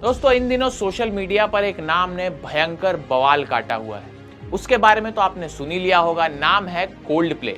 दोस्तों इन दिनों social media पर एक नाम ने भयंकर बवाल काटा हुआ है। उसके बारे में तो आपने सुन ही लिया होगा। नाम है कोल्ड प्ले।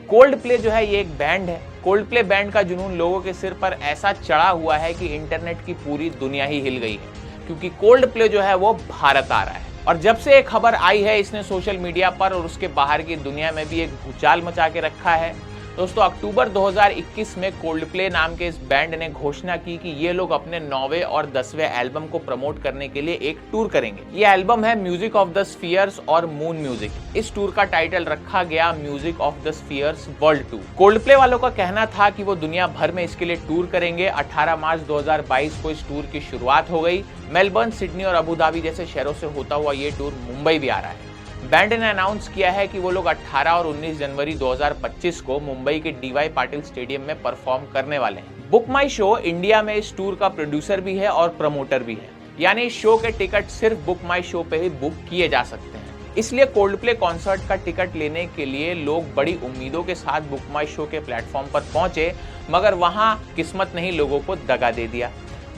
कोल्ड प्ले जो है ये एक बैंड है। कोल्ड प्ले बैंड का जुनून लोगों के सिर पर ऐसा चढ़ा हुआ है कि इंटरनेट की पूरी दुनिया ही हिल गई है, क्योंकि कोल्ड प्ले जो है वो भारत आ रहा है। और जब से एक खबर आई है इसने सोशल मीडिया पर और उसके बाहर की दुनिया में भी एक भूचाल मचा के रखा है। दोस्तों अक्टूबर 2021 में कोल्ड प्ले नाम के इस बैंड ने घोषणा की कि ये लोग अपने 9वें और 10वें एल्बम को प्रमोट करने के लिए एक टूर करेंगे। ये एल्बम है म्यूजिक ऑफ द स्फीयर्स और मून म्यूजिक। इस टूर का टाइटल रखा गया music of the spheres world tour. Cold play वालों का कहना था कि वो दुनिया भर में इसके लिए टूर करेंगे। 18 मार्च 2022 को इस टूर की शुरुआत हो गई। मेलबर्न, सिडनी और अबू धाबी जैसे शहरों से होता हुआ ये टूर मुंबई भी आ रहा है। बैंड ने अनाउंस किया है कि वो लोग 18 और 19 जनवरी 2025 को मुंबई के डीवाई पाटिल स्टेडियम में परफॉर्म करने वाले हैं। बुक माई शो इंडिया में इस टूर का प्रोड्यूसर भी है और प्रमोटर भी है, यानी इस शो के टिकट सिर्फ बुक माई शो पे ही बुक किए जा सकते हैं। इसलिए कोल्ड प्ले कॉन्सर्ट का टिकट लेने के लिए लोग बड़ी उम्मीदों के साथ बुक माई शो के प्लेटफॉर्म पर पहुंचे, मगर वहां किस्मत ने ही लोगों को दगा दे दिया।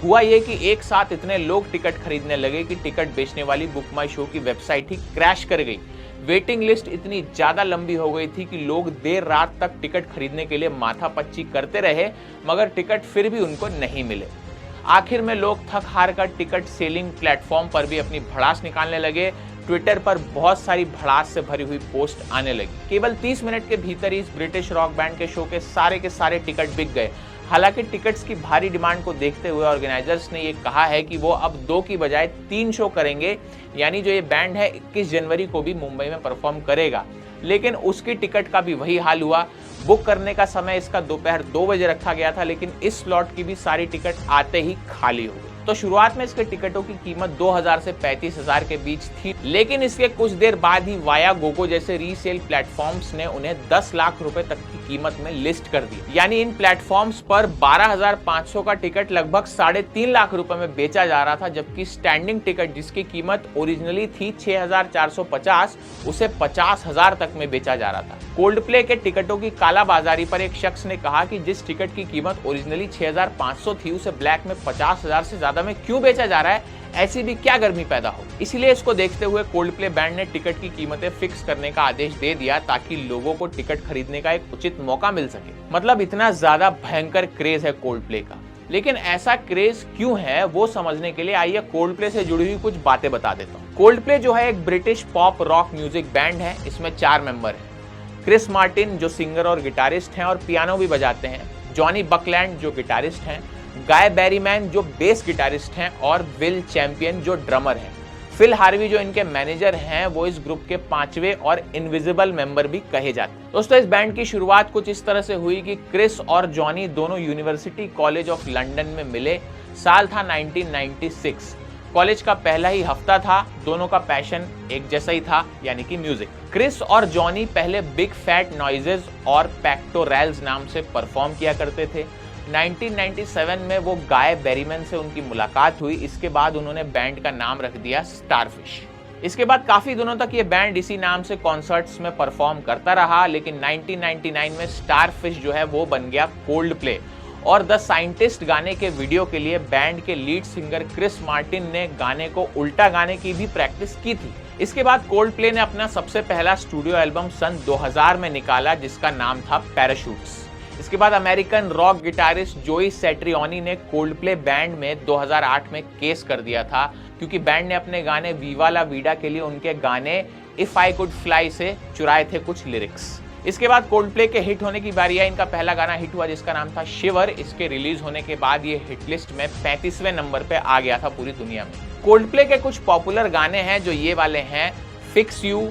हुआ ये कि एक साथ इतने लोग टिकट खरीदने लगे कि टिकट बेचने वाली बुक माई शो की वेबसाइट ही क्रैश कर गई। वेटिंग लिस्ट इतनी ज्यादा लंबी हो गई थी कि लोग देर रात तक टिकट खरीदने के लिए माथापच्ची करते रहे, मगर टिकट फिर भी उनको नहीं मिले। आखिर में लोग थक हार कर टिकट सेलिंग प्लेटफॉर्म पर भी अपनी भड़ास निकालने लगे। ट्विटर पर बहुत सारी भड़ास से भरी हुई पोस्ट आने लगी। केवल 30 मिनट के भीतर ही इस ब्रिटिश रॉक बैंड के शो के सारे टिकट बिक गए। हालांकि टिकट्स की भारी डिमांड को देखते हुए ऑर्गेनाइजर्स ने ये कहा है कि वो अब 2 की बजाय 3 शो करेंगे, यानी जो ये बैंड है 21 जनवरी को भी मुंबई में परफॉर्म करेगा। लेकिन उसकी टिकट का भी वही हाल हुआ। बुक करने का समय इसका दोपहर 2 बजे रखा गया था, लेकिन इस स्लॉट की भी सारी टिकट आते ही खाली हो गई। तो शुरुआत में इसके टिकटों की कीमत 2000 से 35,000 के बीच थी, लेकिन इसके कुछ देर बाद ही वाया गोगो जैसे रीसेल प्लेटफॉर्म्स ने उन्हें 10 लाख रुपए तक की कीमत में लिस्ट कर दी। यानी इन प्लेटफॉर्म्स पर 12,500 का टिकट लगभग 3.5 लाख रुपए में बेचा जा रहा था, जबकि स्टैंडिंग टिकट जिसकी कीमत ओरिजिनली थी 6,450 उसे 50,000 तक में बेचा जा रहा था। कोल्ड प्ले के टिकटों की कालाबाजारी पर एक शख्स ने कहा कि जिस टिकट की कीमत ओरिजिनली 6,500 थी उसे ब्लैक में 50,000 से ज्यादा में क्यों बेचा जा रहा है, ऐसी भी क्या गर्मी पैदा हो। इसलिए इसको देखते हुए कोल्ड प्ले बैंड ने टिकट की कीमतें फिक्स करने का आदेश दे दिया, ताकि लोगों को टिकट खरीदने का एक उचित मौका मिल सके। मतलब इतना ज्यादा भयंकर क्रेज है कोल्ड प्ले का। लेकिन ऐसा क्रेज क्यों है वो समझने के लिए आइए कोल्ड प्ले से जुड़ी हुई कुछ बातें बता देता हूँ। कोल्ड प्ले जो है एक British pop rock music band है। इसमें 4 मेंबर हैं। क्रिस मार्टिन जो सिंगर और गिटारिस्ट हैं और पियानो भी बजाते हैं, जॉनी बकलैंड जो गिटारिस्ट हैं, गाय बैरीमैन जो बेस गिटारिस्ट हैं और विल चैंपियन जो ड्रमर हैं। फिल हार्वी जो इनके मैनेजर हैं वो इस ग्रुप के 5वें और इनविजिबल मेंबर भी कहे जाते हैं। दोस्तों इस बैंड की शुरुआत कुछ इस तरह से हुई कि क्रिस और जॉनी दोनों यूनिवर्सिटी कॉलेज ऑफ लंदन में मिले। साल था 1996। कॉलेज का पहला ही हफ्ता था। दोनों का पैशन एक जैसा ही था, यानी कि म्यूजिक। क्रिस और जॉनी पहले बिग फैट नॉइजेज और पैक्टोरैल्स नाम से परफॉर्म किया करते थे। 1997 में वो गाय बैरीमैन से उनकी मुलाकात हुई। इसके बाद उन्होंने बैंड का नाम रख दिया स्टारफिश। इसके बाद काफी दिनों तक ये बैंड इसी नाम से कॉन्सर्ट्स में परफॉर्म करता रहा, लेकिन 1999 में स्टारफिश जो है वो बन गया कोल्ड प्ले। और द साइंटिस्ट गाने के वीडियो के लिए बैंड के लीड सिंगर क्रिस मार्टिन ने गाने को उल्टा गाने की भी प्रैक्टिस की थी। इसके बाद कोल्ड प्ले ने अपना सबसे पहला स्टूडियो एल्बम सन 2000 में निकाला, जिसका नाम था पैराशूट्स। इसके बाद अमेरिकन रॉक गिटारिस्ट जोई सैट्रियानी ने कोल्ड प्ले बैंड में 2008 में केस कर दिया था, क्योंकि बैंड ने अपने गाने वीवा ला वीडा के लिए उनके गाने इफ आई कुड फ्लाई से चुराए थे कुछ लिरिक्स। इसके बाद कोल्ड प्ले के हिट होने की बारी आई। इनका पहला गाना हिट हुआ जिसका नाम था शिवर। इसके रिलीज होने के बाद ये हिट लिस्ट में 35वें नंबर पे आ गया था पूरी दुनिया में। कोल्ड प्ले के कुछ पॉपुलर गाने हैं जो ये वाले हैं: fix you,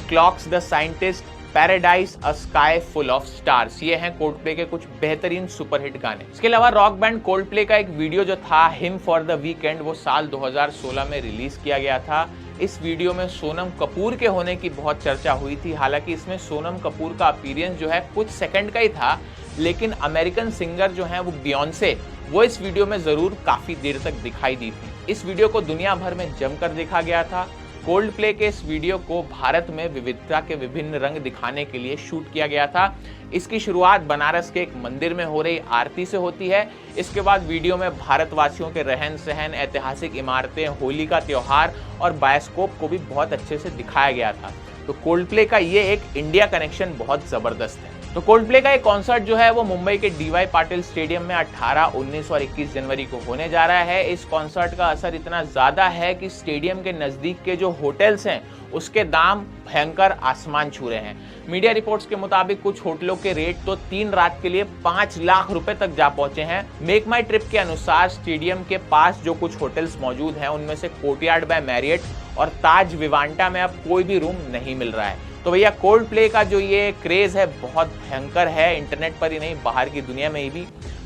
clocks the scientist, paradise, a sky full of stars. ये हैं कोल्ड प्ले के कुछ बेहतरीन सुपरहिट गाने। इसके अलावा रॉक बैंड कोल्ड प्ले का एक वीडियो जो था हिम फॉर द वीकेंड, वो साल 2016 में रिलीज किया गया था। इस वीडियो में सोनम कपूर के होने की बहुत चर्चा हुई थी। हालांकि इसमें सोनम कपूर का अपीयरेंस जो है कुछ सेकंड का ही था, लेकिन अमेरिकन सिंगर जो है वो बियॉन्से, वो इस वीडियो में जरूर काफी देर तक दिखाई दी थी। इस वीडियो को दुनिया भर में जमकर देखा गया था। कोल्ड प्ले के इस वीडियो को भारत में विविधता के विभिन्न रंग दिखाने के लिए शूट किया गया था। इसकी शुरुआत बनारस के एक मंदिर में हो रही आरती से होती है। इसके बाद वीडियो में भारतवासियों के रहन सहन, ऐतिहासिक इमारतें, होली का त्योहार और बायोस्कोप को भी बहुत अच्छे से दिखाया गया था। तो कोल्ड प्ले का ये एक इंडिया कनेक्शन बहुत जबरदस्त है। तो कोल्ड प्ले का एक कॉन्सर्ट जो है वो मुंबई के DY पाटिल स्टेडियम में 18, 19 और 21 जनवरी को होने जा रहा है। इस कॉन्सर्ट का असर इतना ज्यादा है कि स्टेडियम के नजदीक के जो होटल्स हैं उसके दाम भयंकर आसमान छू रहे हैं। मीडिया रिपोर्ट्स के मुताबिक कुछ होटलों के रेट तो 3 रात के लिए 5 लाख रुपए तक जा पहुंचे हैं। मेक माई ट्रिप के अनुसार स्टेडियम के पास जो कुछ होटल्स मौजूद हैं उनमें से कोर्टयार्ड बाय मैरियट और ताज विवांटा में अब कोई भी रूम नहीं मिल रहा है। तो भैया कोल्ड प्ले का जो ये क्रेज है बहुत भयंकर है, इंटरनेट पर ही नहीं बाहर की दुनिया में भी।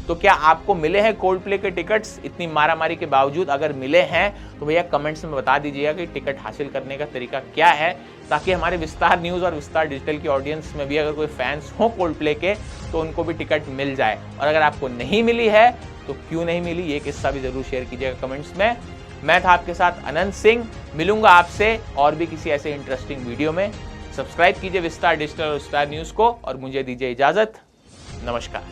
तो क्या आपको मिले हैं कोल्ड प्ले के टिकट्स इतनी मारामारी के बावजूद? अगर मिले हैं तो भैया कमेंट्स में बता दीजिएगा कि टिकट हासिल करने का तरीका क्या है, ताकि हमारे विस्तार न्यूज़ और विस्तार डिजिटल की ऑडियंस में भी अगर कोई फैंस हो कोल्ड प्ले के तो उनको भी टिकट मिल जाए। और अगर आपको नहीं मिली है तो क्यों नहीं मिली, ये किस्सा भी जरूर शेयर कीजिएगा कमेंट्स में। मैं था आपके साथ अनंत सिंह, मिलूंगा आपसे और भी किसी ऐसे इंटरेस्टिंग वीडियो में। सब्सक्राइब कीजिए विस्तार डिजिटल और विस्तार न्यूज़ को और मुझे दीजिए इजाजत। नमस्कार।